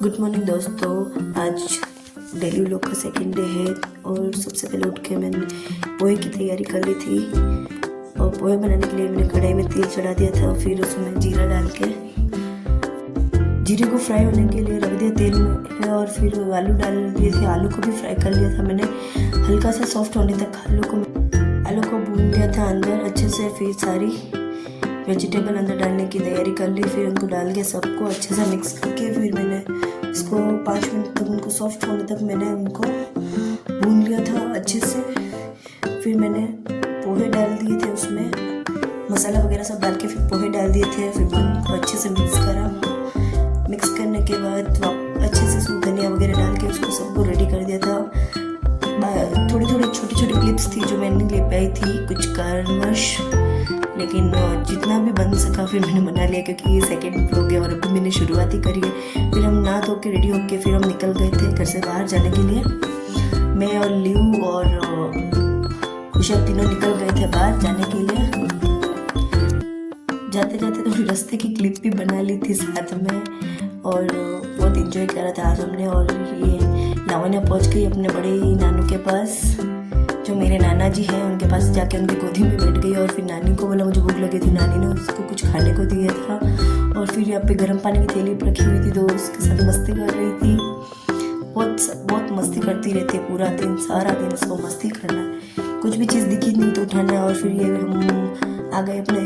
Good morning दोस्तों, आज daily vlog का सेकंड डे है और सबसे पहले उठ के मैंने पोहे की तैयारी कर ली थी। और पोहे बनाने के लिए मैंने कढ़ाई में तेल चढ़ा दिया था, फिर उसमें जीरा डाल के जीरे को फ्राई होने के लिए रख दिया तेल में, और फिर आलू डाल दिए थे। आलू को भी फ्राई कर लिया था मैंने, हल्का सा सॉफ्ट होने तक आलू को भून लिया था अंदर अच्छे से। फिर सारी वेजिटेबल अंदर डालने की तैयारी कर ली, फिर उनको डाल के सबको अच्छे से मिक्स करके फिर मैंने उसको 5 मिनट तक उनको सॉफ्ट होने तक मैंने उनको भून लिया था अच्छे से। फिर मैंने पोहे डाल दिए थे, उसमें मसाला वगैरह सब डाल के फिर पोहे डाल दिए थे। फिर उनको अच्छे से मिक्स करा। मिक्स करने के बाद अच्छे से धनिया वगैरह डाल के उसको सबको रेडी कर दिया था। थोड़ी छोटी छोटी क्लिप्स थी जो मैंने ले पाई थी कुछ कारणवश, लेकिन जितना भी बन सका फिर मैंने बना लिया, क्योंकि ये सेकंड व्लॉग है और अभी मैंने शुरुआत ही करी है। फिर हम नहा धो के रेडी होके फिर हम निकल गए थे घर से बाहर जाने के लिए। मैं और लियू और खुशब तीनों निकल गए थे बाहर जाने के लिए। जाते जाते थोड़ी रास्ते की क्लिप भी बना ली थी साथ में, और बहुत इंजॉय करा था आज हमने। और ये लावण्या पहुंच गई अपने बड़े नानू के पास, जो मेरे नाना जी हैं उनके पास जाके उनकी गोदी में बैठ गई। और फिर नानी को बोला, मुझे भूख लगी थी, नानी ने उसको कुछ खाने को दिया था। और फिर यहाँ पे गर्म पानी की थैली रखी हुई थी, तो उसके साथ मस्ती कर रही थी। बहुत मस्ती करती रहती है पूरा दिन, सारा दिन उसको मस्ती करना, कुछ भी चीज़ दिखी नहीं तो उठाना। और फिर ये हम आ गए अपने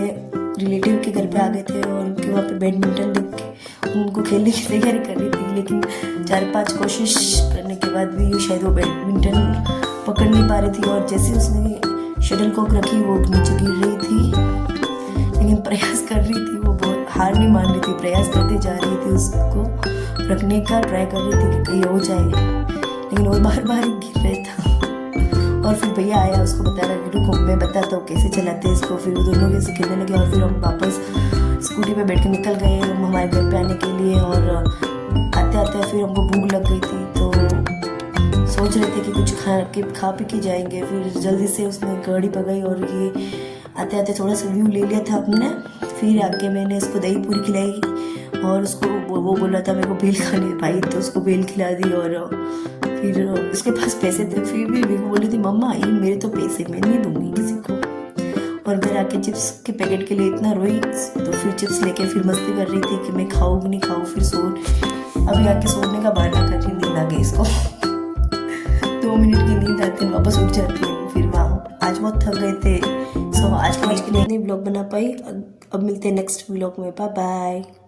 रिलेटिव के घर पे आ गए थे, और उनके वहाँ पे बैडमिंटन देख के उनको खेलने की तैयारी कर रही थी, लेकिन 4-5 कोशिश करने के बाद भी शायद वो बैडमिंटन पकड़ नहीं पा रही थी। और जैसे उसने शटल कॉक रखी वो नीचे गिर रही थी, लेकिन प्रयास कर रही थी, वो बहुत हार नहीं मान रही थी, प्रयास करते जा रही थी, उसको रखने का ट्राई कर रही थी कि कहीं हो जाए, लेकिन वो बार बार गिर रहा था। और फिर भैया आया, उसको बता रहा कि रुको मैं बताता हूँ कैसे चलाते हैं इसको। फिर वो दोनों कैसे खेलने लगे, और फिर हम वापस स्कूटी पे बैठ के निकल गए हमारे घर पे आने के लिए। और आते आते फिर हमको भूख लग गई थी, तो सोच रहे थे कि कुछ खा पी के जाएंगे। फिर जल्दी से उसने गाड़ी पकड़ी, और ये आते आते थोड़ा सा व्यू ले लिया था अपने। फिर आके मैंने इसको दही पूरी खिलाई, और उसको वो बोल रहा था मेरे को बेल खानी है भाई, तो उसको बेल खिला दी। और फिर उसके पास पैसे थे, फिर भी मेरे को बोली थी मम्मा ये मेरे तो पैसे, मैं नहीं दूंगी किसी को। और घर आके चिप्स के पैकेट के लिए इतना रोई, तो फिर चिप्स लेके फिर मस्ती कर रही थी कि मैं खाऊँ नहीं खाऊँ। फिर अभी आके सोने का बहाना कर रही, नींद आ गई इसको 2 मिनट की नींद आती है, वापस उठ जाती है। फिर वहाँ आज बहुत थक गए थे, सो आज के लिए नहीं ब्लॉग बना पाई। अब मिलते हैं नेक्स्ट ब्लॉग में, बाय बाय।